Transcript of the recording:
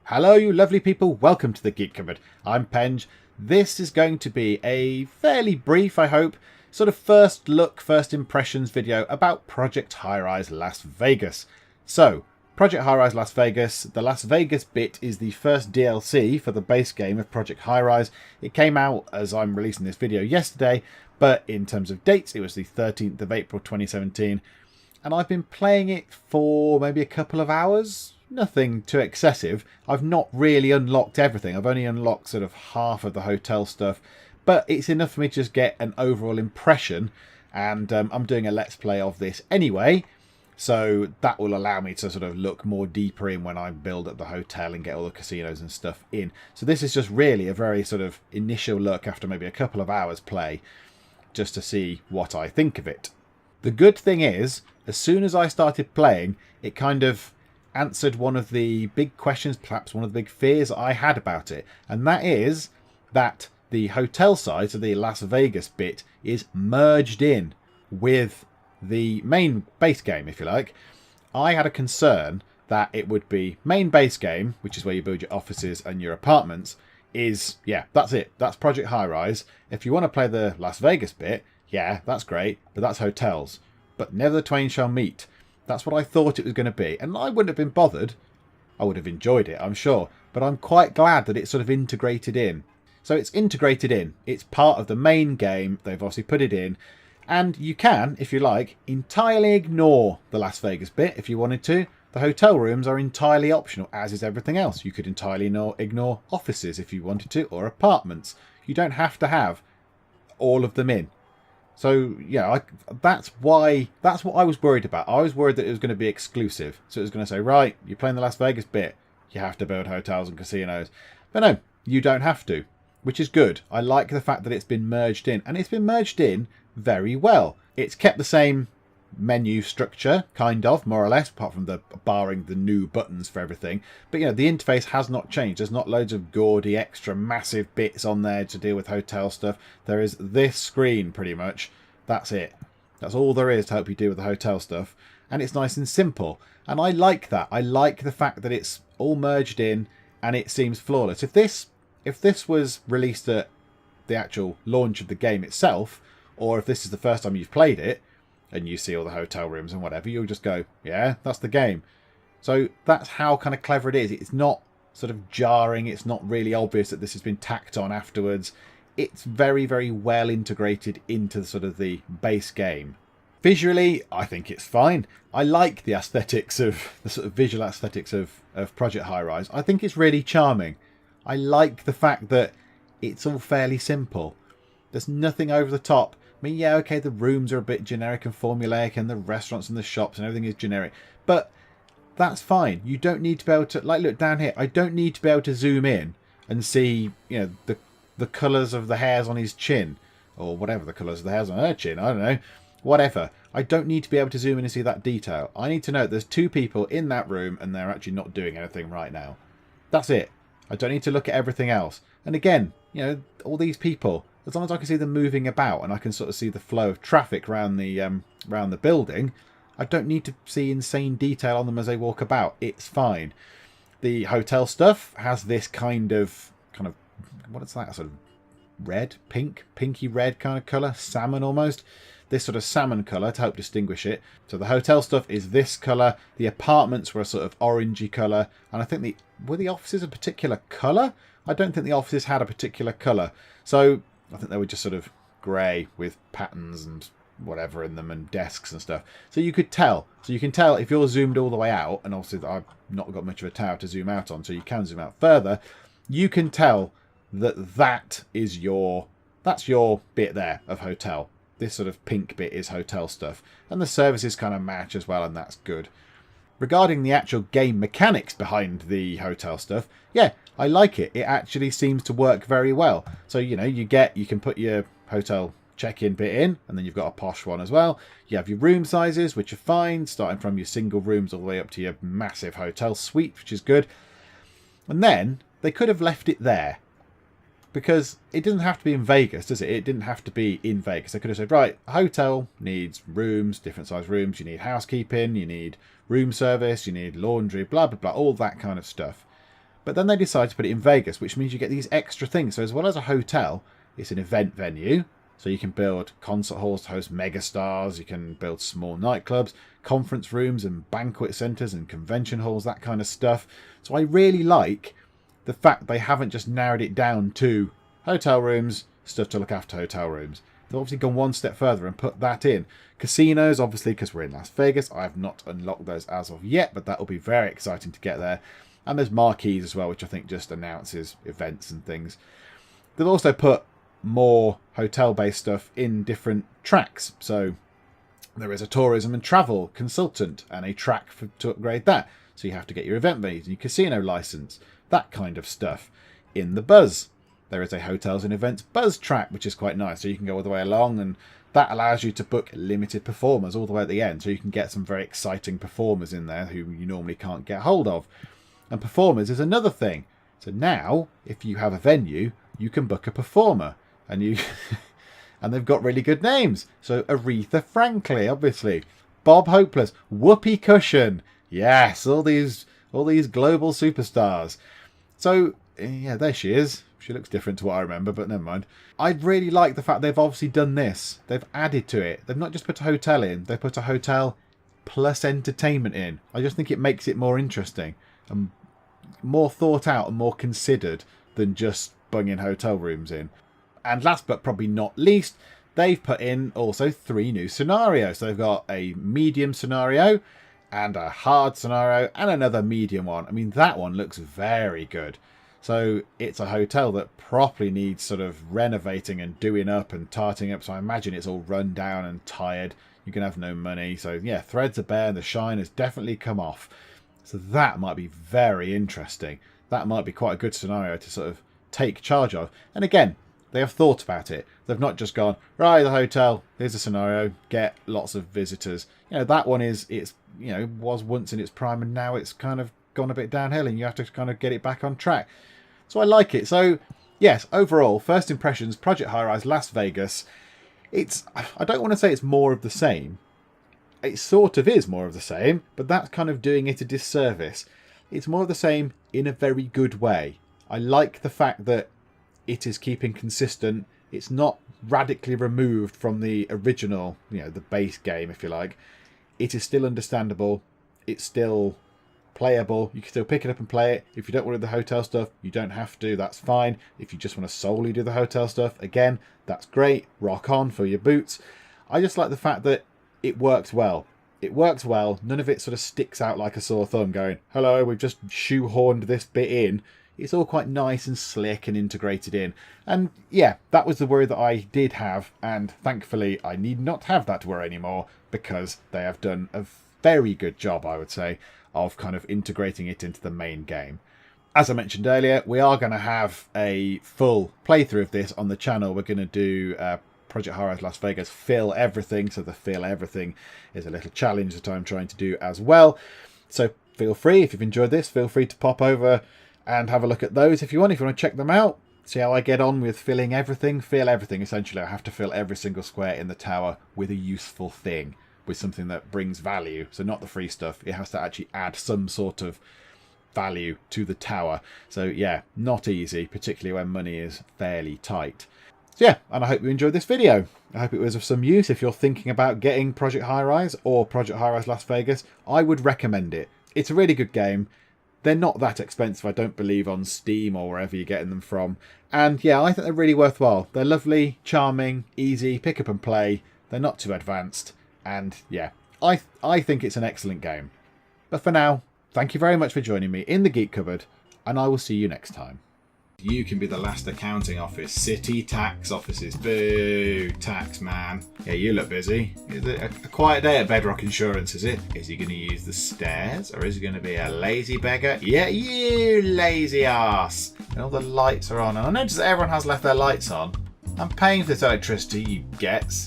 Hello you lovely people, welcome to the Geek Cupboard. I'm Penge. This is going to be a fairly brief, I hope, sort of first look, first impressions video about Project Highrise Las Vegas. So, Project Highrise Las Vegas, the Las Vegas bit is the first DLC for the base game of Project Highrise. It came out as I'm releasing this video yesterday, but in terms of dates it was the 13th of April 2017. And I've been playing it for maybe a couple of hours. Nothing too excessive. I've not really unlocked everything. I've only unlocked sort of half of the hotel stuff. But it's enough for me to just get an overall impression. And I'm doing a let's play of this anyway. So that will allow me to sort of look more deeper in when I build up the hotel and get all the casinos and stuff in. So this is just really a very sort of initial look after maybe a couple of hours play. Just to see what I think of it. The good thing is, as soon as I started playing, it kind of answered one of the big questions, perhaps one of the big fears I had about it. And that is that the hotel side, so the Las Vegas bit, is merged in with the main base game, if you like. I had a concern that it would be main base game, which is where you build your offices and your apartments, is, yeah, that's it. That's Project Highrise. If you want to play the Las Vegas bit, yeah, that's great, but that's hotels. But never the twain shall meet. That's what I thought it was going to be. And I wouldn't have been bothered. I would have enjoyed it, I'm sure. But I'm quite glad that it's sort of integrated in. So it's integrated in. It's part of the main game. They've obviously put it in. And you can, if you like, entirely ignore the Las Vegas bit if you wanted to. The hotel rooms are entirely optional, as is everything else. You could entirely ignore offices if you wanted to, or apartments. You don't have to have all of them in. So, yeah, that's what I was worried about. I was worried that it was going to be exclusive. So it was going to say, right, you're playing the Las Vegas bit, you have to build hotels and casinos. But no, you don't have to, which is good. I like the fact that it's been merged in, and it's been merged in very well. It's kept the same menu structure, kind of, more or less, apart from the barring the new buttons for everything. But, you know, the interface has not changed. There's not loads of gaudy, extra massive bits on there to deal with hotel stuff. There is this screen, pretty much. That's it. That's all there is to help you deal with the hotel stuff. And it's nice and simple. And I like that. I like the fact that it's all merged in and it seems flawless. If this was released at the actual launch of the game itself, or if this is the first time you've played it, and you see all the hotel rooms and whatever, you'll just go, yeah, that's the game. So that's how kind of clever it is. It's not sort of jarring. It's not really obvious that this has been tacked on afterwards. It's very, very well integrated into sort of the base game. Visually, I think it's fine. I like the aesthetics of, the sort of visual aesthetics of Project Highrise. I think it's really charming. I like the fact that it's all fairly simple. There's nothing over the top. I mean, yeah, okay, the rooms are a bit generic and formulaic, and the restaurants and the shops and everything is generic. But that's fine. You don't need to be able to, like, look down here. I don't need to be able to zoom in and see, you know, the colours of the hairs on his chin. Or whatever the colours of the hairs on her chin. I don't know. Whatever. I don't need to be able to zoom in and see that detail. I need to know there's two people in that room and they're actually not doing anything right now. That's it. I don't need to look at everything else. And again, you know, all these people, as long as I can see them moving about and I can sort of see the flow of traffic around the building, I don't need to see insane detail on them as they walk about. It's fine. The hotel stuff has this kind of, what is that, sort of red, pinky red kind of colour, salmon almost. This sort of salmon colour to help distinguish it. So the hotel stuff is this colour. The apartments were a sort of orangey colour. And I think were the offices a particular colour? I don't think the offices had a particular colour. So I think they were just sort of grey with patterns and whatever in them and desks and stuff. So you could tell. So you can tell if you're zoomed all the way out, and obviously I've not got much of a tower to zoom out on, so you can zoom out further. You can tell that that's your bit there of hotel. This sort of pink bit is hotel stuff. And the services kind of match as well, and that's good. Regarding the actual game mechanics behind the hotel stuff, yeah, I like it. It actually seems to work very well. So, you know, you can put your hotel check-in bit in, and then you've got a posh one as well. You have your room sizes, which are fine, starting from your single rooms all the way up to your massive hotel suite, which is good. And then they could have left it there. Because it doesn't have to be in Vegas, does it? It didn't have to be in Vegas. They could have said, right, a hotel needs rooms, different size rooms. You need housekeeping, you need room service, you need laundry, blah, blah, blah, all that kind of stuff. But then they decided to put it in Vegas, which means you get these extra things. So as well as a hotel, it's an event venue. So you can build concert halls to host megastars. You can build small nightclubs, conference rooms and banquet centres and convention halls, that kind of stuff. So I really like the fact they haven't just narrowed it down to hotel rooms, stuff to look after hotel rooms. They've obviously gone one step further and put that in. Casinos, obviously, because we're in Las Vegas. I have not unlocked those as of yet, but that will be very exciting to get there. And there's marquees as well, which I think just announces events and things. They've also put more hotel-based stuff in different tracks. So there is a tourism and travel consultant and a track to upgrade that. So you have to get your event venues and your casino license, that kind of stuff. In the Buzz, there is a hotels and events Buzz track, which is quite nice. So you can go all the way along, and that allows you to book limited performers all the way at the end. So you can get some very exciting performers in there who you normally can't get hold of. And performers is another thing. So now, if you have a venue, you can book a performer. And you and they've got really good names. So Aretha Franklin, obviously. Bob Hopeless. Whoopee Cushion. Yes, all these global superstars. So, yeah, there she is. She looks different to what I remember, but never mind. I really like the fact they've obviously done this. They've added to it. They've not just put a hotel in. They put a hotel plus entertainment in. I just think it makes it more interesting and more thought out and more considered than just bunging hotel rooms in. And last but probably not least, they've put in also 3 new scenarios. So they've got a medium scenario and a hard scenario and another medium one. I mean, that one looks very good. So it's a hotel that properly needs sort of renovating and doing up and tarting up. So I imagine it's all run down and tired. You can have no money. So yeah, threads are bare and the shine has definitely come off. So that might be very interesting. That might be quite a good scenario to sort of take charge of. And again, they have thought about it. They've not just gone, right, the hotel, here's a scenario, get lots of visitors. You know, that one was once in its prime and now it's kind of gone a bit downhill and you have to kind of get it back on track. So I like it. So yes, overall, first impressions, Project Highrise Las Vegas. I don't want to say it's more of the same. It sort of is more of the same, but that's kind of doing it a disservice. It's more of the same in a very good way. I like the fact that it is keeping consistent. It's not radically removed from the original, the base game, if you like. It is still understandable. It's still playable. You can still pick it up and play it. If you don't want to do the hotel stuff, you don't have to. That's fine. If you just want to solely do the hotel stuff, again, that's great. Rock on for your boots. I just like the fact that it works well. It works well. None of it sort of sticks out like a sore thumb going, hello, we've just shoehorned this bit in. It's all quite nice and slick and integrated in. And yeah, that was the worry that I did have. And thankfully, I need not have that worry anymore because they have done a very good job, I would say, of kind of integrating it into the main game. As I mentioned earlier, we are going to have a full playthrough of this on the channel. We're going to do Project Highrise Las Vegas Fill Everything. So the Fill Everything is a little challenge that I'm trying to do as well. So feel free, if you've enjoyed this, feel free to pop over and have a look at those if you want. If you want to check them out, see how I get on with filling everything. Fill everything, essentially. I have to fill every single square in the tower with a useful thing, with something that brings value. So not the free stuff. It has to actually add some sort of value to the tower. So yeah, not easy, particularly when money is fairly tight. So yeah, and I hope you enjoyed this video. I hope it was of some use. If you're thinking about getting Project Highrise or Project Highrise Las Vegas, I would recommend it. It's a really good game. They're not that expensive, I don't believe, on Steam or wherever you're getting them from. And yeah, I think they're really worthwhile. They're lovely, charming, easy, pick up and play. They're not too advanced. And yeah, I think it's an excellent game. But for now, thank you very much for joining me in the Geek Cupboard, and I will see you next time. You can be the last accounting office. City tax offices. Boo, tax man. Yeah, you look busy. Is it a quiet day at Bedrock Insurance, is it? Is he going to use the stairs, or is he going to be a lazy beggar? Yeah, you lazy ass. And all the lights are on. And I notice that everyone has left their lights on. I'm paying for this electricity, you gets.